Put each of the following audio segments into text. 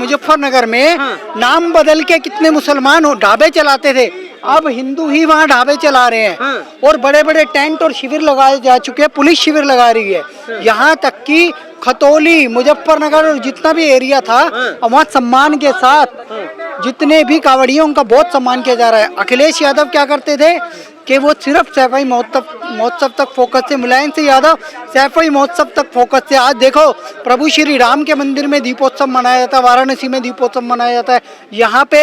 मुजफ्फरनगर में नाम बदल के कितने मुसलमान हो ढाबे चलाते थे, अब हिंदू ही वहाँ ढाबे चला रहे हैं। और बड़े बड़े टेंट और शिविर लगाए जा चुके हैं, पुलिस शिविर लगा रही है। यहाँ तक कि खतौली, मुजफ्फरनगर और जितना भी एरिया था वहाँ सम्मान के साथ जितने भी कांवड़ियों का बहुत सम्मान किया जा रहा है। अखिलेश यादव क्या करते थे कि वो सिर्फ सैफई महोत्सव तक फोकस थे, मुलायम सिंह यादव सैफई महोत्सव तक फोकस थे। आज देखो प्रभु श्री राम के मंदिर में दीपोत्सव मनाया जाता है, वाराणसी में दीपोत्सव मनाया जाता है। यहाँ पे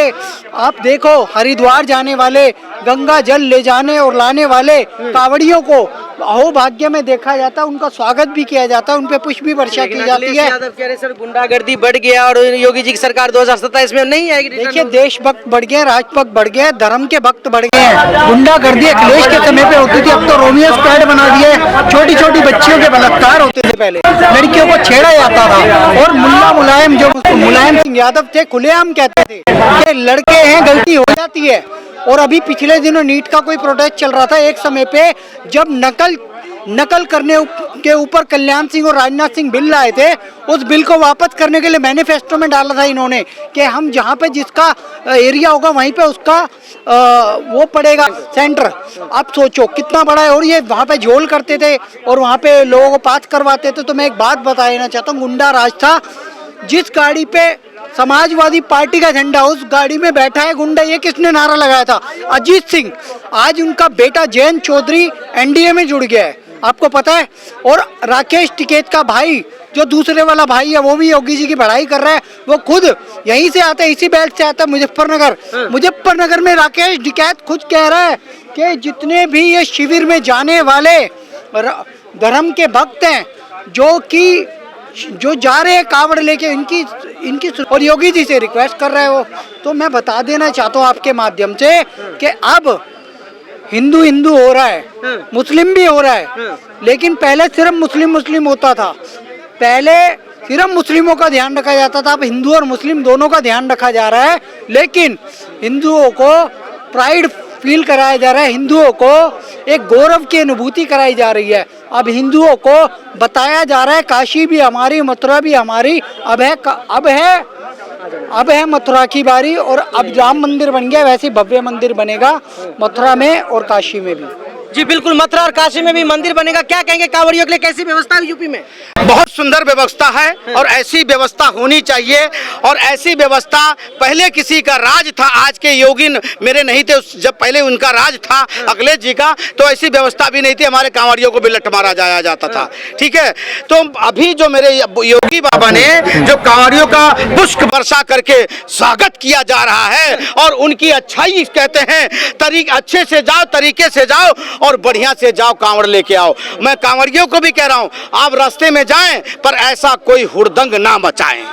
आप देखो हरिद्वार जाने वाले, गंगा जल ले जाने और लाने वाले कांवड़ियों को अहोभाग्य में देखा जाता है, उनका स्वागत भी किया जाता है, उन पे पुष्प भी वर्षा की जाती है। यादव कह रहे सर गुंडागर्दी बढ़ गया और योगी जी की सरकार 2027 में नहीं आएगी। देखिए देशभक्त बढ़ गए, राजभक्त बढ़ गए, धर्म के भक्त बढ़ गए हैं। गुंडागर्दी अखिलेश के समय पे होती थी, अब तो रोमियो स्क्वाड बना दिए। छोटी छोटी बच्चियों के बलात्कार होते थे, पहले लड़कियों को छेड़ा जाता था। और मुलायम जो मुलायम सिंह यादव थे खुलेआम कहते थे कि लड़के हैं गलती हो जाती है। और अभी पिछले दिनों नीट का कोई प्रोटेस्ट चल रहा था, एक समय पे जब नकल करने के ऊपर कल्याण सिंह और राजनाथ सिंह बिल लाए थे, उस बिल को वापस करने के लिए मैनिफेस्टो में डाला था इन्होंने कि हम जहाँ पे जिसका एरिया होगा वहीं पे उसका वो पड़ेगा सेंटर। आप सोचो कितना बड़ा है। और ये वहाँ पे झोल करते थे और वहाँ पे लोगों को पास करवाते थे। तो मैं एक बात बताना चाहता हूँ, गुंडा राज था। जिस गाड़ी पे समाजवादी पार्टी का झंडा, उस गाड़ी में बैठा है गुंडा। ये किसने नारा लगाया था? अजीत सिंह। आज उनका बेटा जयंत चौधरी एनडीए में जुड़ गया है, आपको पता है। और राकेश टिकैत का भाई जो दूसरे वाला भाई है वो भी योगी जी की पढ़ाई कर रहा है, वो खुद यहीं से आता है, इसी बेल्ट से आता है, मुजफ्फरनगर में राकेश टिकैत खुद कह रहा है कि जितने भी ये शिविर में जाने वाले धर्म के भक्त हैं जो जा रहे हैं कांवड़ लेके, इनकी और योगी जी से रिक्वेस्ट कर रहे हो। तो मैं बता देना चाहता हूँ आपके माध्यम से कि अब हिंदू हो रहा है, मुस्लिम भी हो रहा है। लेकिन पहले सिर्फ मुस्लिम होता था, पहले सिर्फ मुस्लिमों का ध्यान रखा जाता था। अब हिंदू और मुस्लिम दोनों का ध्यान रखा जा रहा है। लेकिन हिंदुओं को प्राइड फील कराया जा रहा है, हिंदुओं को एक गौरव की अनुभूति कराई जा रही है। अब हिंदुओं को बताया जा रहा है काशी भी हमारी, मथुरा भी हमारी। अब है मथुरा की बारी। और अब राम मंदिर बन गया, वैसे भव्य मंदिर बनेगा मथुरा में और काशी में भी। जी बिल्कुल, मथुरा और काशी में भी मंदिर बनेगा। क्या कहेंगे कांवड़ियों के लिए, कैसी व्यवस्था है यूपी में? बहुत सुंदर व्यवस्था है और ऐसी व्यवस्था होनी चाहिए। और ऐसी व्यवस्था पहले किसी का राज था, आज के योगी मेरे नहीं थे, जब पहले उनका राज था अखिलेश जी का, तो ऐसी व्यवस्था भी नहीं थी, हमारे कांवड़ियों को भी लठ मारा जाया जाता था। ठीक है, तो अभी जो मेरे योगी बाबा ने जो कांवड़ियों का पुष्प वर्षा करके स्वागत किया जा रहा है और उनकी अच्छाई कहते हैं, अच्छे से जाओ, तरीके से जाओ और बढ़िया से जाओ, कांवड़ लेके आओ। मैं कांवड़ियों को भी कह रहा हूं, आप रास्ते में जाएं पर ऐसा कोई हुड़दंग ना मचाएं।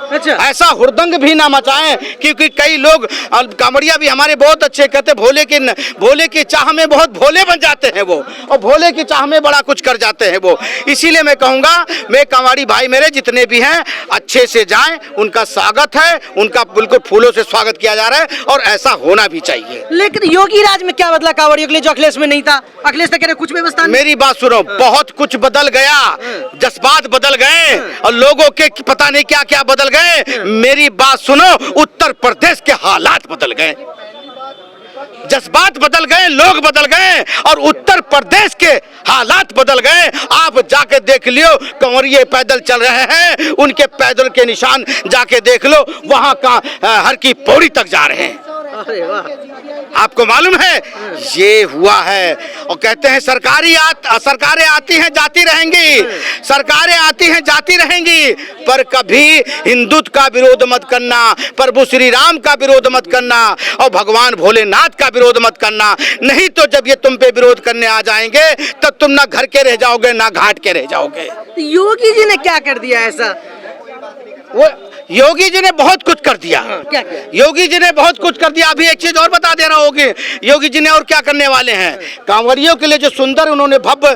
अच्छा, ऐसा हुड़दंग भी ना मचाएं, क्योंकि कई लोग कांवड़िया भी हमारे बहुत अच्छे कहते, भोले की चाह में बहुत भोले बन जाते हैं वो, और भोले की चाह में बड़ा कुछ कर जाते हैं वो। इसीलिए मैं कहूँगा, मैं कांवड़ी भाई मेरे जितने भी हैं अच्छे से जाएं, उनका स्वागत है, उनका बिल्कुल फूलों से स्वागत किया जा रहा है और ऐसा होना भी चाहिए। लेकिन योगी राज में क्या बदला कांवड़ियों के लिए जो अखिलेश में नहीं था? अखिलेश तो कह रहे कुछ व्यवस्था नहीं। मेरी बात सुनो, बहुत कुछ बदल गया, जज्बात बदल गए और लोगों के पता नहीं क्या क्या बदल गए। मेरी बात सुनो, उत्तर प्रदेश के हालात बदल गए, जज्बात बदल गए, लोग बदल गए और उत्तर प्रदेश के हालात बदल गए। आप जाके देख लियो, कंवरिये पैदल चल रहे हैं, उनके पैदल के निशान जाके देख लो, वहां का हर की पौड़ी तक जा रहे हैं। अरे वाह, आपको मालूम है ये हुआ है। और कहते हैं सरकारें आती हैं जाती रहेंगी, सरकारें आती हैं जाती रहेंगी, पर कभी हिंदुत्व का विरोध मत करना, प्रभु श्री राम का विरोध मत करना और भगवान भोलेनाथ का विरोध मत करना। नहीं तो जब ये तुम पे विरोध करने आ जाएंगे तब तुम ना घर के रह जाओगे ना घाट के रह जाओगे। योगी जी ने क्या कर दिया ऐसा? वो योगी जी ने बहुत कुछ कर दिया। क्या? योगी जी ने बहुत कुछ कर दिया। अभी एक चीज और बता दे रहा होगी, योगी जी ने और क्या करने वाले हैं। कांवड़ियों के लिए जो सुंदर उन्होंने भव्य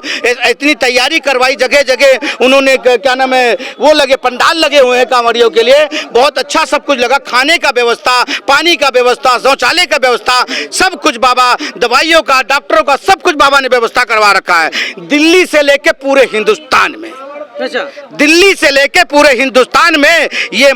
इतनी तैयारी करवाई, जगह जगह उन्होंने क्या नाम है वो लगे, पंडाल लगे हुए हैं कांवड़ियों के लिए, बहुत अच्छा सब कुछ लगा, खाने का व्यवस्था, पानी का व्यवस्था, शौचालय का व्यवस्था, सब कुछ बाबा, दवाइयों का, डॉक्टरों का, सब कुछ बाबा ने व्यवस्था करवा रखा है, दिल्ली से लेके पूरे हिंदुस्तान में। अच्छा। दिल्ली से लेके पूरे हिंदुस्तान में ये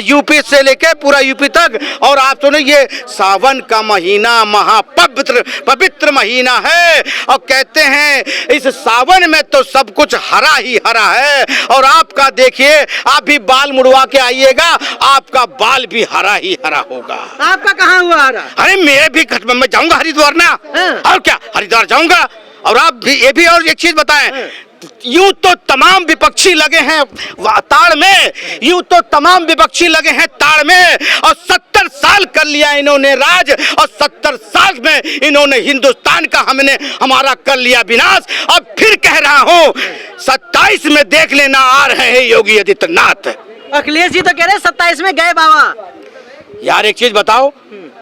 यूपी से लेके पूरा यूपी तक। और आप सुनो, ये सावन का महीना महापवित्र पवित्र महीना है और कहते हैं इस सावन में तो सब कुछ हरा ही हरा है। और आपका देखिए, आप भी बाल मुड़वा के आइएगा, आपका बाल भी हरा ही हरा होगा। आपका कहाँ हुआ हरा? अरे मेरे भी मैं जाऊंगा हरिद्वार ना। और क्या, हरिद्वार जाऊंगा। और आप भी ये भी और एक चीज बताएं, यूं तो तमाम विपक्षी लगे हैं ताड़ में, यूं तो तमाम विपक्षी लगे हैं ताड़ में। और 70 साल कर लिया इन्होंने राज, और 70 साल में इन्होंने हिंदुस्तान का हमारा कर लिया विनाश। अब फिर कह रहा हूं, 27 में देख लेना आ रहे हैं योगी आदित्यनाथ। अखिलेश जी तो कह रहे हैं 27 में गए बाबा। यार एक चीज बताओ,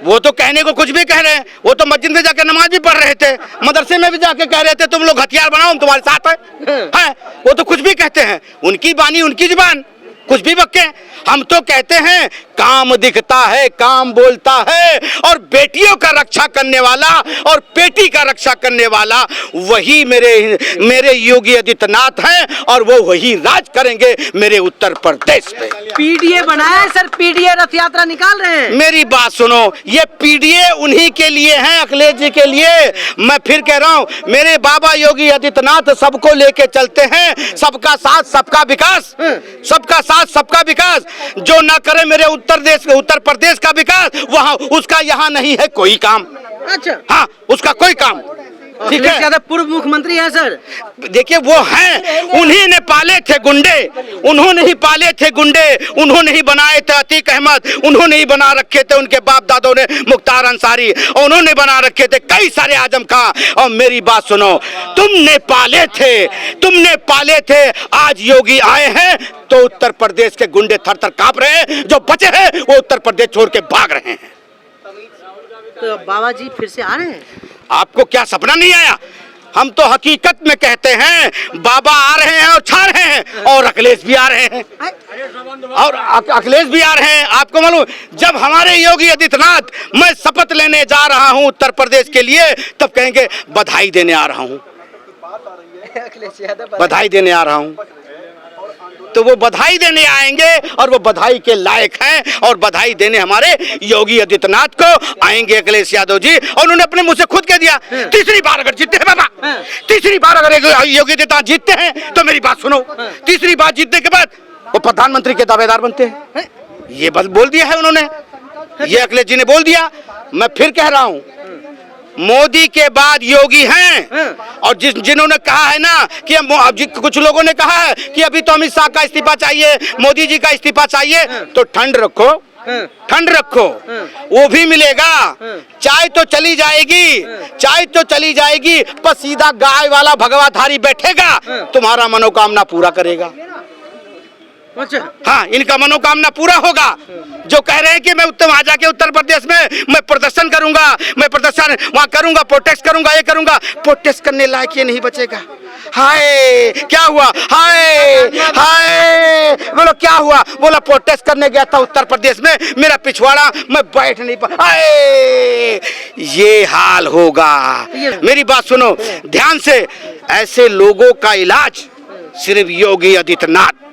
वो तो कहने को कुछ भी कह रहे हैं, वो तो मस्जिद में जाके नमाज भी पढ़ रहे थे, मदरसे में भी जाके कह रहे थे तुम लोग हथियार बनाओ, हम तुम्हारे साथ हैं। वो तो कुछ भी कहते हैं, उनकी बानी उनकी जुबान, कुछ भी बक्के। हम तो कहते हैं काम दिखता है, काम बोलता है। और बेटियों का रक्षा करने वाला और बेटी का रक्षा करने वाला वही मेरे योगी आदित्यनाथ हैं, और वो वही राज करेंगे मेरे उत्तर प्रदेश पे। पीडीए बनाए सर, पीडीए रथ यात्रा निकाल रहे हैं। मेरी बात सुनो, ये पीडीए उन्हीं के लिए है, अखिलेश जी के लिए। मैं फिर कह रहा हूँ, मेरे बाबा योगी आदित्यनाथ सबको लेके चलते हैं, सबका साथ सबका विकास, सबका साथ सबका विकास। जो ना करे मेरे उत्तर प्रदेश का विकास, वहाँ उसका यहाँ नहीं है कोई काम। अच्छा। हाँ, उसका कोई काम। ठीक है, पूर्व मुख्यमंत्री है सर। देखिए वो हैं, उन्हीं ने पाले थे गुंडे, उन्होंने ही पाले थे गुंडे, उन्होंने ही बनाए थे अतीक अहमद, उन्होंने ही बना रखे थे उनके बाप दादों ने मुख्तार अंसारी, उन्होंने बना रखे थे कई सारे आजम खां। और मेरी बात सुनो, तुमने पाले थे, आज योगी आए हैं तो उत्तर प्रदेश के गुंडे थर थर कांप रहे हैं, जो बचे हैं वो उत्तर प्रदेश छोड़ के भाग रहे हैं। तो बाबा जी फिर से आ रहे हैं? आपको क्या सपना नहीं आया? हम तो हकीकत में कहते हैं, बाबा आ रहे हैं और छा रहे हैं, और अखिलेश भी आ रहे हैं, और अखिलेश भी आ रहे हैं। आपको मालूम, जब हमारे योगी आदित्यनाथ, मैं शपथ लेने जा रहा हूं उत्तर प्रदेश के लिए, तब कहेंगे बधाई देने आ रहा हूं, बधाई देने आ रहा हूं। तो वो बधाई देने आएंगे, और वो बधाई के लायक हैं, और बधाई देने हमारे योगी आदित्यनाथ को आएंगे अखिलेश यादव जी। और उन्होंने अपने मुंह से खुद कह दिया, तीसरी बार अगर जीतते हैं बाबा, तीसरी बार अगर योगी आदित्यनाथ जीतते हैं तो मेरी बात सुनो, तीसरी बार जीतने के बाद वो प्रधानमंत्री के दावेदार बनते हैं। ये बस बोल दिया है उन्होंने, ये अखिलेश जी ने बोल दिया। मैं फिर कह रहा हूं, मोदी के बाद योगी हैं। और जिन्होंने कहा है ना कि कुछ लोगों ने कहा है कि अभी तो अमित शाह का इस्तीफा चाहिए, मोदी जी का इस्तीफा चाहिए, तो ठंड रखो, ठंड रखो, वो भी मिलेगा। चाय तो चली जाएगी, चाय तो चली जाएगी, पर सीधा गाय वाला भगवाधारी बैठेगा, तुम्हारा मनोकामना पूरा करेगा। अच्छा। हाँ, इनका मनोकामना पूरा होगा। जो कह रहे हैं कि मैं वहां जाके उत्तर प्रदेश में मैं प्रदर्शन करूंगा, मैं प्रदर्शन वहां करूंगा, प्रोटेस्ट करूंगा, ये करूंगा, प्रोटेस्ट करने लायक ये नहीं बचेगा। हाय क्या हुआ, हाय हाय, बोलो क्या हुआ, बोला प्रोटेस्ट करने गया था उत्तर प्रदेश में, मेरा पिछवाड़ा, मैं बैठ नहीं पा, हाय ये हाल होगा। मेरी बात सुनो ध्यान से, ऐसे लोगों का इलाज सिर्फ योगी आदित्यनाथ,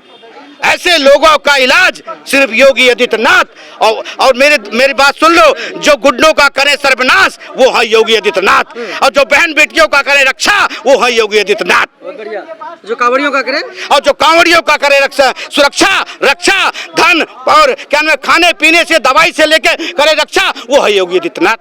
ऐसे लोगों का इलाज सिर्फ योगी आदित्यनाथ। और मेरी बात सुन लो, जो गुंडों का करे सर्वनाश वो है योगी आदित्यनाथ, और जो बहन बेटियों का करे रक्षा वो है योगी आदित्यनाथ। जो कांवड़ियों का करे, और जो कांवड़ियों का करे सुरक्षा, रक्षा, धन और क्या नाम, खाने पीने से दवाई से लेकर करे रक्षा, वो है योगी आदित्यनाथ।